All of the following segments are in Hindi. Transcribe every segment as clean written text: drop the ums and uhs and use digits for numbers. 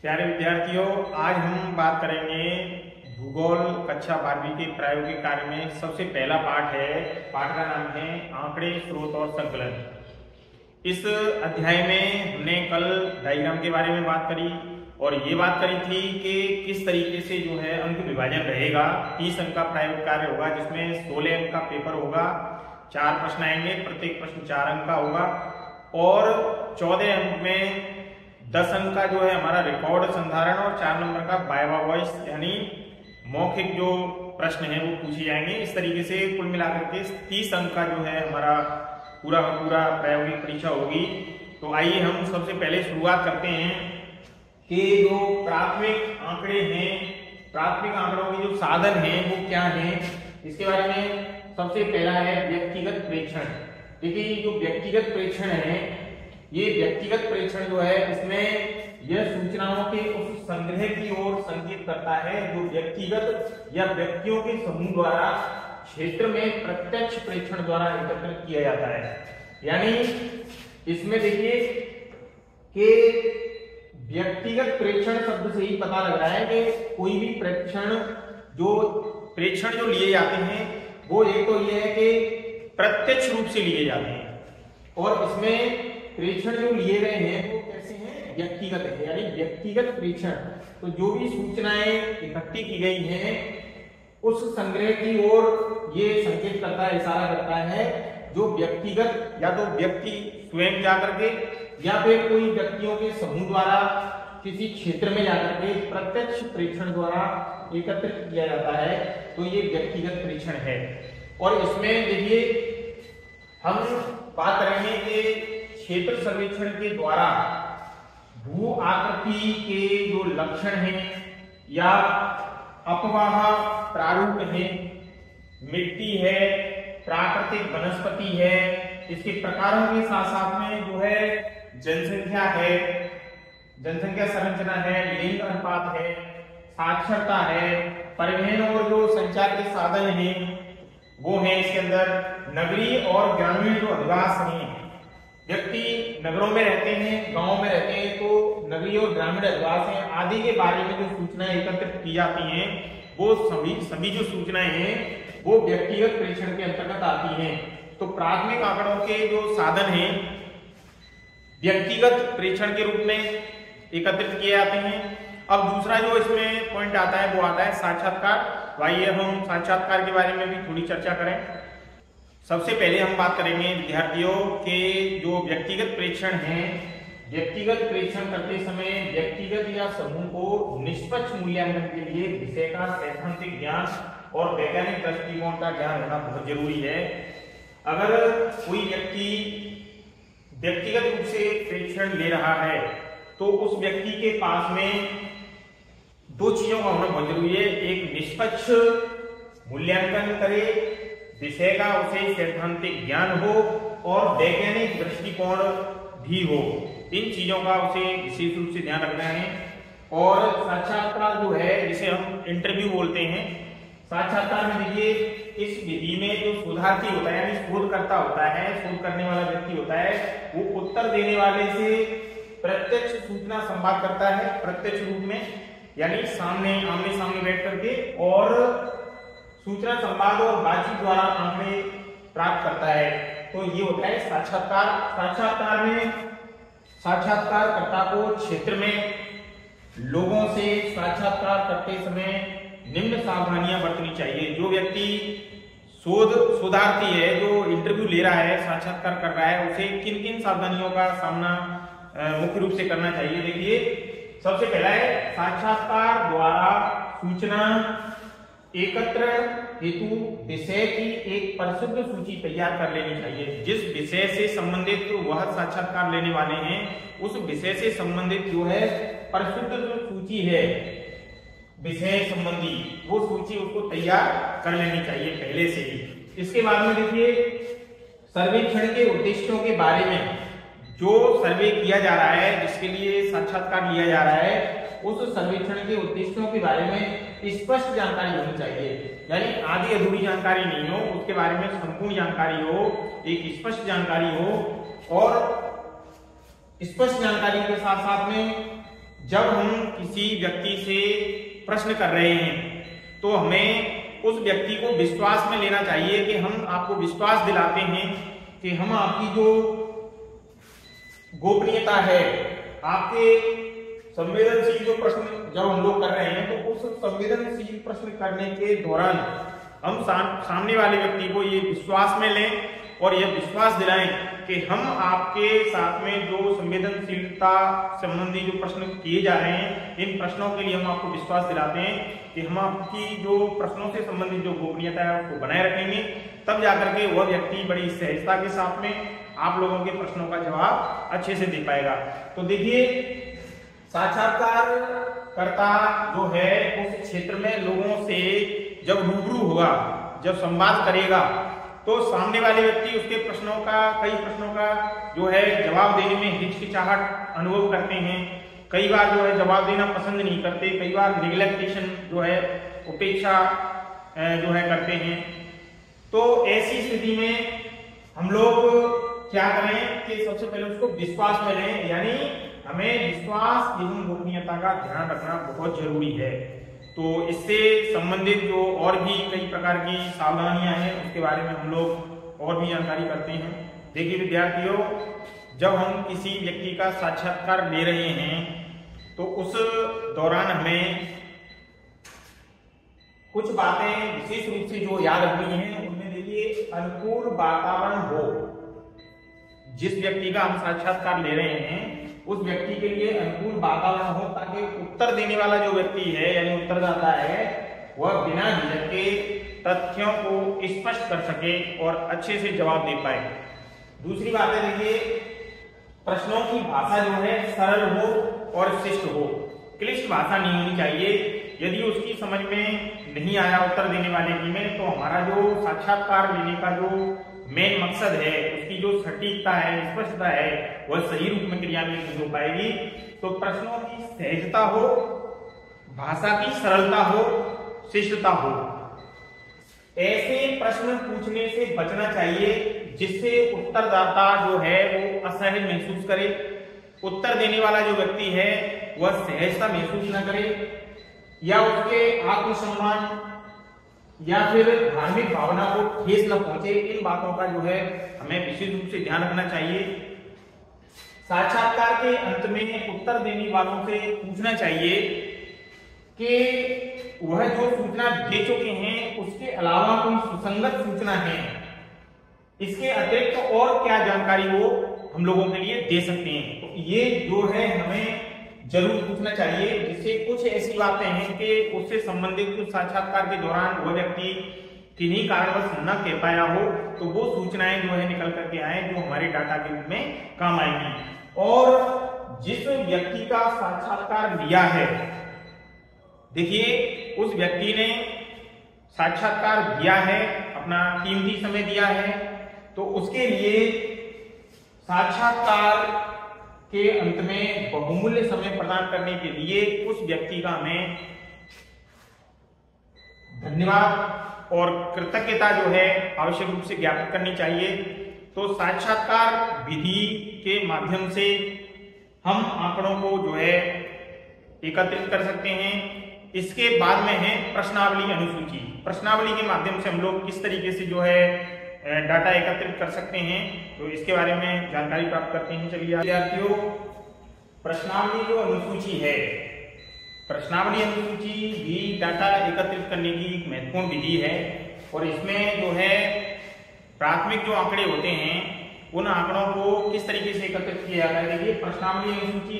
प्यारे विद्यार्थियों, आज हम बात करेंगे भूगोल कक्षा 12वीं के प्रायोगिक कार्य में सबसे पहला पाठ है। पाठ का नाम है आंकड़े, स्रोत और संकलन। इस अध्याय में हमने कल डायग्राम के बारे में बात करी और ये बात करी थी कि किस तरीके से जो है अंक विभाजन रहेगा। 30 अंक का प्रायोगिक कार्य होगा जिसमें 16 अंक का पेपर होगा, 4 प्रश्न आएंगे, प्रत्येक प्रश्न 4 अंक का होगा और 14 अंक में 10 अंक का जो है हमारा रिकॉर्ड संधारण और 4 नंबर का वाइवा वॉइस यानी मौखिक जो प्रश्न है वो पूछे जाएंगे। इस तरीके से कुल मिलाकर के 30 अंक का जो है हमारा पूरा प्रायोगिक परीक्षा होगी। तो आइए हम सबसे पहले शुरुआत करते हैं कि जो प्राथमिक आंकड़े हैं, प्राथमिक आंकड़ों के जो साधन हैं वो क्या हैं, इसके बारे में सबसे पहला है व्यक्तिगत प्रेक्षण। देखिए जो व्यक्तिगत प्रेक्षण है, ये व्यक्तिगत प्रेक्षण जो है इसमें यह सूचनाओं के उस संग्रह की ओर संकेत करता है जो व्यक्तिगत या व्यक्तियों के समूह द्वारा क्षेत्र में प्रत्यक्ष प्रेक्षण द्वारा एकत्रित किया जाता है। यानी इसमें देखिए कि व्यक्तिगत प्रेक्षण शब्द से ही पता लग रहा है कि कोई भी प्रेक्षण जो लिए जाते हैं वो एक तो ये है कि प्रत्यक्ष रूप से लिए जाते हैं और इसमें प्रेक्षण जो लिए गए हैं वो कैसे हैं, व्यक्तिगत है, यानी व्यक्तिगत प्रेक्षण। तो जो भी सूचनाएं इकट्ठी की गई हैं उस संग्रह की ओर ये संकेत करता है, इशारा करता है जो व्यक्तिगत या तो व्यक्ति स्वयं जाकर के या फिर कोई व्यक्तियों के समूह द्वारा किसी क्षेत्र में जाकर के प्रत्यक्ष प्रेक्षण द्वारा एकत्रित किया जाता है, तो ये व्यक्तिगत प्रेक्षण है। और इसमें देखिए हम बात करेंगे कि क्षेत्र सर्वेक्षण के द्वारा भू आकृति के जो लक्षण हैं या अपवाह प्रारूप है, मिट्टी है, प्राकृतिक वनस्पति है, इसके प्रकारों के साथ साथ में जो है जनसंख्या है, जनसंख्या संरचना है, लिंग अनुपात है, साक्षरता है, परिवहन और जो संचार के साधन हैं वो है इसके अंदर, नगरीय और ग्रामीण जो अधिवास हैं, व्यक्ति नगरों में रहते हैं, गांवों में रहते हैं, तो नगरीय और ग्रामीण अधिवास हैं आदि के बारे में जो सूचनाएं एकत्रित की जाती हैं वो सभी जो सूचनाएं हैं वो व्यक्तिगत प्रेक्षण के अंतर्गत आती हैं। तो प्राथमिक आंकड़ों के जो साधन हैं व्यक्तिगत प्रेक्षण के रूप में एकत्रित किए जाते हैं। अब दूसरा जो इसमें पॉइंट आता है वो आता है साक्षात्कार। आइए हम साक्षात्कार के बारे में भी थोड़ी चर्चा करें। सबसे पहले हम बात करेंगे विद्यार्थियों के जो व्यक्तिगत प्रेक्षण है, व्यक्तिगत प्रेक्षण करते समय व्यक्तिगत या समूह को निष्पक्ष मूल्यांकन के लिए विषय का सैद्धांतिक ज्ञान और वैज्ञानिक दृष्टिकोण का ज्ञान होना बहुत जरूरी है। अगर कोई व्यक्ति व्यक्तिगत रूप से प्रेक्षण ले रहा है तो उस व्यक्ति के पास में दो चीजों का होना बहुत जरूरी है। एक निष्पक्ष मूल्यांकन करे, विषय का उसे सैद्धांतिक ज्ञान हो और वैज्ञानिक दृष्टिकोण भी हो। इन चीजों का उसे विशेष रूप से ध्यान रखना है। और साक्षात्कार जो है जिसे हम इंटरव्यू बोलते हैं, साक्षात्कार में देखिए इस विधि में जो शोधार्थी होता है यानी शोधकर्ता होता है, शोध करने वाला व्यक्ति होता है, वो उत्तर देने वाले से प्रत्यक्ष सूचना संवाद करता है, प्रत्यक्ष रूप में यानी आमने सामने बैठ करके, और सूचना संवाद और बातचीत द्वारा आंकड़े प्राप्त करता है। तो ये होता है साक्षात्कार। साक्षात्कार में साक्षात्कारकर्ता को क्षेत्र में लोगों से साक्षात्कार करते समय निम्न सावधानियां बरतनी चाहिए। जो व्यक्ति शोधार्थी है, जो इंटरव्यू ले रहा है, साक्षात्कार कर रहा है, उसे किन किन सावधानियों का सामना मुख्य रूप से करना चाहिए। देखिए सबसे पहला है साक्षात्कार द्वारा सूचना एकत्र हेतु विषय की एक परिशुद्ध सूची तैयार कर लेनी चाहिए। जिस विषय से संबंधित वह साक्षात्कार लेने वाले हैं उस विषय से संबंधित जो है परिशुद्ध जो सूची है विषय संबंधी, वो सूची उसको तैयार कर लेनी चाहिए पहले से ही। इसके बाद में देखिए सर्वेक्षण के उद्देश्यों के बारे में, जो सर्वे किया जा रहा है, जिसके लिए साक्षात्कार लिया जा रहा है, उस सर्वेक्षण के उद्देश्यों के बारे में स्पष्ट जानकारी होनी चाहिए। यानी आधी अधूरी जानकारी नहीं हो, उसके बारे में संपूर्ण जानकारी हो, एक स्पष्ट जानकारी हो। और स्पष्ट जानकारी के साथ साथ में जब हम किसी व्यक्ति से प्रश्न कर रहे हैं तो हमें उस व्यक्ति को विश्वास में लेना चाहिए कि हम आपको विश्वास दिलाते हैं कि हम आपकी जो गोपनीयता है, आपके संवेदनशील जो प्रश्न जब हम लोग कर रहे हैं तो उस संवेदनशील प्रश्न करने के दौरान हम सामने वाले व्यक्ति को ये विश्वास में लें और यह विश्वास दिलाएं कि हम आपके साथ में जो संवेदनशीलता संबंधी जो प्रश्न किए जा रहे हैं, इन प्रश्नों के लिए हम आपको विश्वास दिलाते हैं कि हम आपकी जो प्रश्नों से संबंधित जो गोपनीयता है उसको बनाए रखेंगे। तब जाकर के वह व्यक्ति बड़ी सहजता के साथ में आप लोगों के प्रश्नों का जवाब अच्छे से दे पाएगा। तो देखिए, साक्षात्कारकर्ता जो है उस क्षेत्र में लोगों से जब रूबरू होगा, जब संवाद करेगा, तो सामने वाले व्यक्ति उसके प्रश्नों का, कई प्रश्नों का जो है जवाब देने में हिचकिचाहट अनुभव करते हैं। कई बार जो है जवाब देना पसंद नहीं करते, कई बार निग्लेक्टेशन जो है, उपेक्षा जो है करते हैं। तो ऐसी स्थिति में हम लोग क्या करें कि सबसे पहले उसको विश्वास में लें, यानी हमें विश्वास एवं गोपनीयता का ध्यान रखना बहुत जरूरी है। तो इससे संबंधित जो और भी कई प्रकार की सावधानियां हैं उसके बारे में हम लोग और भी जानकारी करते हैं। देखिए विद्यार्थियों, जब हम किसी व्यक्ति का साक्षात्कार ले रहे हैं तो उस दौरान हमें कुछ बातें विशेष रूप से जो याद रखनी है, उनमें देखिए अनुकूल वातावरण हो। जिस व्यक्ति का हम साक्षात्कार ले रहे हैं उस व्यक्ति के लिए अनुकूल वातावरण हो, ताकि उत्तर देने वाला जो व्यक्ति है यानी उत्तरदाता है वह बिना झिझक के तथ्यों को स्पष्ट कर सके और अच्छे से जवाब दे पाए। दूसरी बात है, देखिए प्रश्नों की भाषा जो है सरल हो और शिष्ट हो, क्लिष्ट भाषा नहीं होनी चाहिए। यदि उसकी समझ में नहीं आया उत्तर देने वाले की में, तो हमारा जो साक्षात्कार लेने का जो मेन मकसद है, उसकी जो सटीकता है, स्पष्टता है, वह सही रूप में क्रियान्वित नहीं हो पाएगी। तो प्रश्नों की सहजता हो, भाषा की सरलता हो, शिष्टता हो, ऐसे प्रश्न पूछने से बचना चाहिए जिससे उत्तरदाता जो है वो असहज महसूस करे, उत्तर देने वाला जो व्यक्ति है वह सहजता महसूस न करे, या उसके आत्मसम्मान या फिर धार्मिक भावना को ठेस न पहुंचे। इन बातों का जो है हमें विशेष रूप से ध्यान रखना चाहिए। साक्षात्कार के अंत में उत्तर देने वालों से पूछना चाहिए कि वह जो सूचना दे चुके हैं उसके अलावा कोई सुसंगत सूचना है, इसके अतिरिक्त और क्या जानकारी वो हम लोगों के लिए दे सकते हैं। तो ये जो है हमें जरूर पूछना चाहिए, जिससे कुछ ऐसी बातें हैं कि उससे संबंधित कुछ साक्षात्कार के दौरान वह व्यक्ति किन्हीं कारणवश न कह पाया हो, तो वो सूचनाएं जो है निकल करके आए जो हमारे डाटा के रूप में काम आएंगी। और जिस व्यक्ति का साक्षात्कार लिया है, देखिए उस व्यक्ति ने साक्षात्कार दिया है, अपना कीमती समय दिया है, तो उसके लिए साक्षात्कार के अंत में बहुमूल्य समय प्रदान करने के लिए उस व्यक्ति का हमें धन्यवाद और कृतज्ञता जो है आवश्यक रूप से ज्ञापित करनी चाहिए। तो साक्षात्कार विधि के माध्यम से हम आंकड़ों को जो है एकत्रित कर सकते हैं। इसके बाद में है प्रश्नावली अनुसूची। प्रश्नावली के माध्यम से हम लोग किस तरीके से जो है डाटा एकत्रित कर सकते हैं, तो इसके बारे में जानकारी प्राप्त करते हैं। चलिए विद्यार्थियों, प्रश्नावली जो अनुसूची है, प्रश्नावली अनुसूची भी डाटा एकत्रित करने की एक महत्वपूर्ण विधि है। और इसमें जो है प्राथमिक जो आंकड़े होते हैं उन आंकड़ों को किस तरीके से एकत्रित किया जाता है। देखिए प्रश्नावली अनुसूची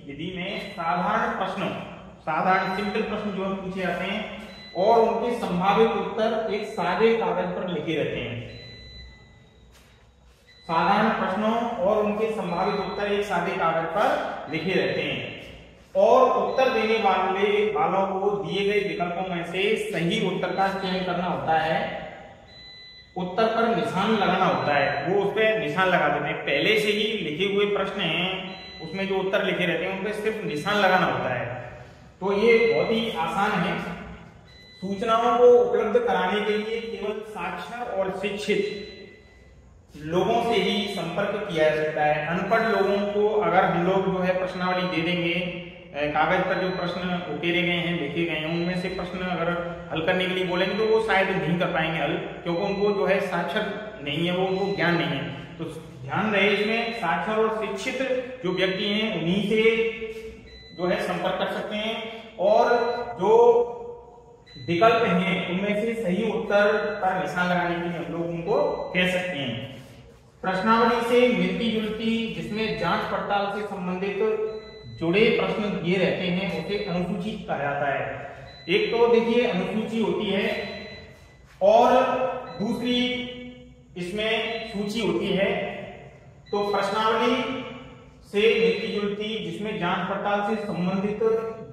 विधि में साधारण प्रश्न, साधारण सिंपल प्रश्न जो पूछे जाते हैं और उनके संभावित उत्तर एक सादे कागज पर लिखे रहते हैं। साधारण प्रश्नों और उनके संभावित उत्तर एक सादे कागज पर लिखे रहते हैं और उत्तर देने वालों को दिए गए विकल्पों में से सही उत्तर का चयन करना होता है। उत्तर पर निशान लगाना होता है, वो उस पर निशान लगा देते हैं। पहले से ही लिखे हुए प्रश्न हैं, उसमें जो उत्तर लिखे रहते हैं उन पर सिर्फ निशान लगाना होता है। तो ये बहुत ही आसान है। सूचनाओं को उपलब्ध कराने के लिए केवल साक्षर और शिक्षित लोगों से ही संपर्क किया जा सकता है। अनपढ़ लोगों को अगर हम लोग जो है प्रश्नावली दे देंगे कागज पर जो प्रश्न उकेरे गए हैं, लिखे गए हैं, उनमें से प्रश्न अगर हल करने के लिए बोलेंगे तो वो शायद नहीं कर पाएंगे हल, क्योंकि उनको जो है साक्षर नहीं है, वो उनको ज्ञान नहीं है। तो ध्यान रहे इसमें, साक्षर और शिक्षित जो व्यक्ति हैं उन्हीं से जो है संपर्क कर सकते हैं, और जो विकल्प हैं उनमें से सही उत्तर पर निशान लगाने के लिए हम लोग उनको कह सकते हैं। प्रश्नावली से मिलती जुलती जिसमें जांच पड़ताल से संबंधित जुड़े प्रश्न दिए रहते हैं उसे अनुसूची कहा जाता है। एक तो देखिए अनुसूची होती है और दूसरी इसमें सूची होती है। तो प्रश्नावली से मिलती जुलती जिसमें जांच पड़ताल से संबंधित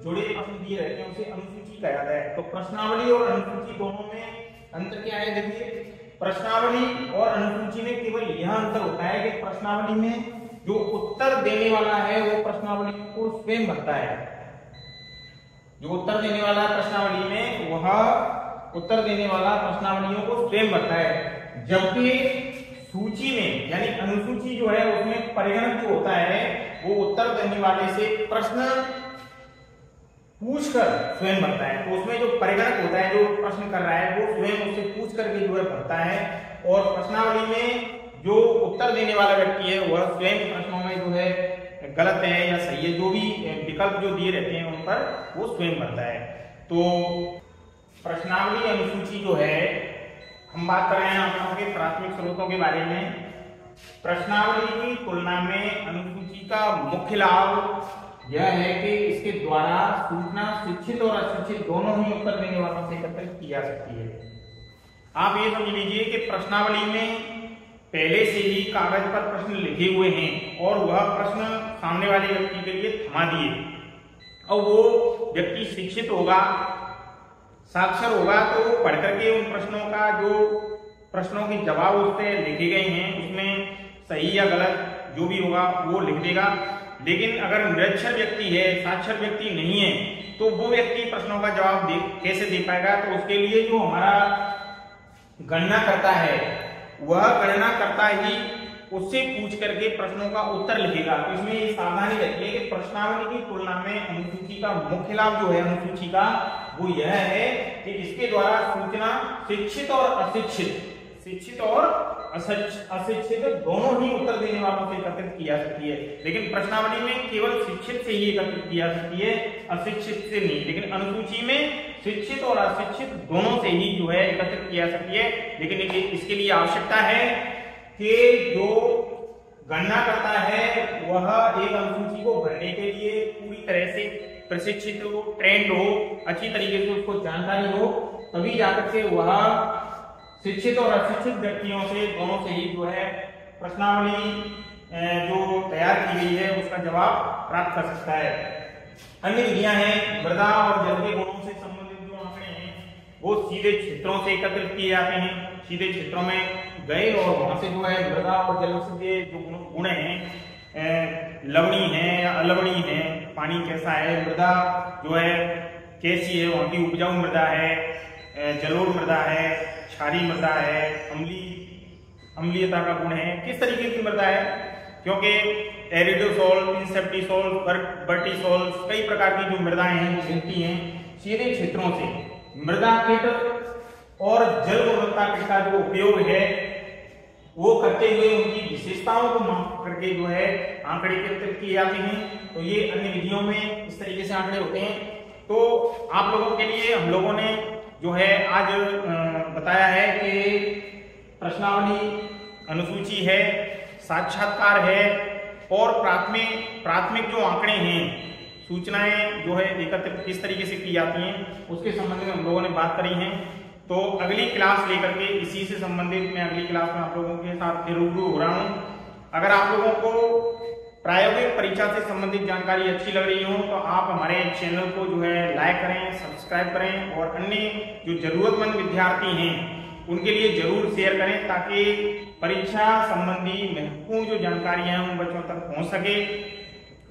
जुड़े प्रश्न दिए रहते हैं उसे अनुसूची कहा जाता है। तो प्रश्नावली और अनुसूची दोनों में अंतर क्या है? देखिए, प्रश्नावली और अनुसूची में केवल यह अंतर होता है कि प्रश्नावली में जो उत्तर देने वाला है वो प्रश्नावली को स्वयं भरता है। जो उत्तर देने वाला प्रश्नावली में वह उत्तर देने वाला प्रश्नावलियों को स्वयं भरता है, जबकि सूची में यानी अनुसूची जो है उसमें परिगणक जो होता है वो उत्तर देने वाले से प्रश्न पूछकर स्वयं भरता है। तो उसमें जो परिगणक होता है जो प्रश्न कर रहा है वो स्वयं उससे पूछ करके जो है भरता है, और प्रश्नावली में जो उत्तर देने वाला व्यक्ति है वह स्वयं प्रश्नों में जो है गलत है या सही है, जो भी विकल्प जो दिए रहते हैं उन पर वो स्वयं भरता है। तो प्रश्नावली अनुसूची जो है, हम बात कर रहे हैं आप लोगों के प्राथमिक स्रोतों के बारे में। प्रश्नावली की तुलना में अनुसूची का मुख्य लाभ यह है कि इसके द्वारा सूचना शिक्षित और अशिक्षित दोनों ही उत्तर देने वालों से एकत्रित की जा सकती है। आप ये समझ लीजिए कि प्रश्नावली में पहले से ही कागज पर प्रश्न लिखे हुए हैं और वह प्रश्न सामने वाले व्यक्ति के लिए थमा दिए, और वो व्यक्ति शिक्षित होगा, साक्षर होगा, तो वो पढ़ करके उन प्रश्नों का जो प्रश्नों के जवाब उस पर लिखे गए हैं उसमें सही या गलत जो भी होगा वो लिख देगा। लेकिन अगर निरक्षर व्यक्ति है, साक्षर व्यक्ति नहीं है, तो वो व्यक्ति प्रश्नों का जवाब कैसे दे पाएगा? तो उसके लिए जो हमारा गणना करता है वह गणना करता ही उससे पूछ करके प्रश्नों का उत्तर लिखेगा। तो इसमें ये सावधानी रहती है कि प्रश्नावली की तुलना में अनुसूची का मुख्य लाभ जो है अनुसूची का वो यह है कि इसके द्वारा सूचना शिक्षित और अशिक्षित दोनों ही उत्तर देने वालों से एकत्रित की जा सकती है। लेकिन प्रश्नावली में केवल शिक्षित से ही एकत्रित की जा सकती है, अशिक्षित से नहीं। लेकिन अनुसूची में शिक्षित और अशिक्षित दोनों से ही जो है एकत्रित की जा सकती है। लेकिन इसके लिए आवश्यकता है कि जो गणना करता है वह एक अनुसूची को भरने के लिए पूरी तरह से प्रशिक्षित हो, ट्रेंड हो, अच्छी तरीके से उसको जानकारी हो, तभी जाकर के वह शिक्षित और अशिक्षित व्यक्तियों से दोनों से ही जो है प्रश्नावली जो तैयार की गई है उसका जवाब प्राप्त कर सकता है। अन्य विधियां हैं, मृदा और जल के गुणों से संबंधित जो आंकड़े हैं वो सीधे क्षेत्रों से एकत्रित किए जाते हैं। सीधे क्षेत्रों में गए और वहां से जो है मृदा और जल से जो गुण हैं, लवणी है या अलवणी है, पानी कैसा है, मृदा जो है कैसी है, वहां की उपजाऊ मृदा है, जलोढ़ मृदा है, क्षारीय मृदा है, अम्लीयता का गुण है, किस तरीके की मृदा है, क्योंकि एरिडोसोल, इंसेप्टिसोल, वर्टिसोल, कई प्रकार की जो मृदाएं हैं वो मिलती हैं सीधे क्षेत्रों से। मृदा किट और जल गुणवत्ता किट का जो उपयोग है वो करते हुए उनकी विशेषताओं को माप करके जो है आंकड़े एकत्रित किए जाते हैं। तो ये अन्य विधियों में इस तरीके से आंकड़े होते हैं। तो आप लोगों के लिए हम लोगों ने जो है आज बताया है कि प्रश्नावली, अनुसूची है, साक्षात्कार है और प्राथमिक जो आंकड़े हैं, सूचनाएं जो है एकत्रित किस तरीके से की जाती हैं उसके संबंध में हम लोगों ने बात करी है। तो अगली क्लास लेकर के इसी से संबंधित मैं अगली क्लास में आप लोगों के साथ फिर रूबरू हो रहा हूँ। अगर आप लोगों को प्रायोगिक परीक्षा से संबंधित जानकारी अच्छी लग रही हो तो आप हमारे चैनल को जो है लाइक करें, सब्सक्राइब करें और अन्य जो जरूरतमंद विद्यार्थी हैं उनके लिए जरूर शेयर करें ताकि परीक्षा संबंधी महत्वपूर्ण जो जानकारियां हैं उन बच्चों तक पहुंच सके।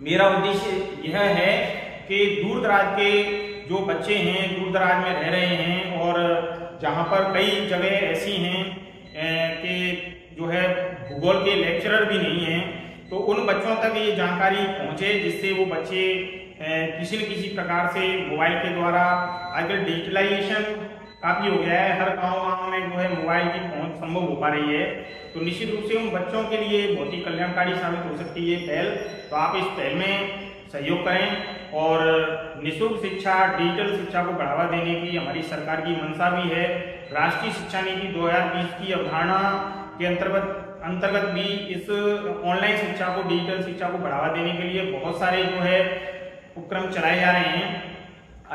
मेरा उद्देश्य यह है कि दूर दराज के जो बच्चे हैं, दूर दराज में रह रहे हैं और जहां पर कई जगह ऐसी हैं कि जो है भूगोल के लेक्चरर भी नहीं हैं, तो उन बच्चों तक ये जानकारी पहुंचे जिससे वो बच्चे किसी न किसी प्रकार से मोबाइल के द्वारा आजकल डिजिटलाइजेशन काफी हो गया है, हर गांव में जो है मोबाइल की पहुंच संभव हो पा रही है। तो निश्चित रूप से उन बच्चों के लिए बहुत ही कल्याणकारी साबित हो सकती है पहल। तो आप इस पहल में सहयोग करें और निःशुल्क शिक्षा, डिजिटल शिक्षा को बढ़ावा देने की हमारी सरकार की मंशा भी है। राष्ट्रीय शिक्षा नीति 2020 की अवधारणा के अंतर्गत भी इस ऑनलाइन शिक्षा को, डिजिटल शिक्षा को बढ़ावा देने के लिए बहुत सारे जो है उपक्रम चलाए जा रहे हैं।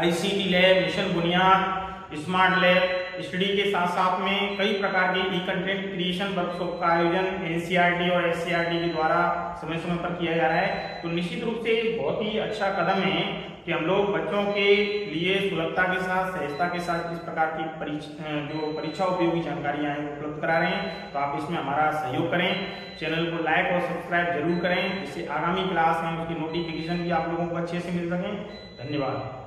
ICT लैब, मिशन बुनियाद, स्मार्ट लैब, स्टडी के साथ साथ में कई प्रकार के ई कंटेंट क्रिएशन वर्कशॉप का आयोजन NCERT और SCERT के द्वारा समय समय पर किया जा रहा है। तो निश्चित रूप से बहुत ही अच्छा कदम है कि हम लोग बच्चों के लिए सुलभता के साथ, सहजता के साथ इस प्रकार की परीक्षा उपयोगी जानकारियां हैं उपलब्ध करा रहे हैं। तो आप इसमें हमारा सहयोग करें, चैनल को लाइक और सब्सक्राइब जरूर करें, जिससे आगामी क्लास में उसकी नोटिफिकेशन भी आप लोगों को अच्छे से मिल सकें। धन्यवाद।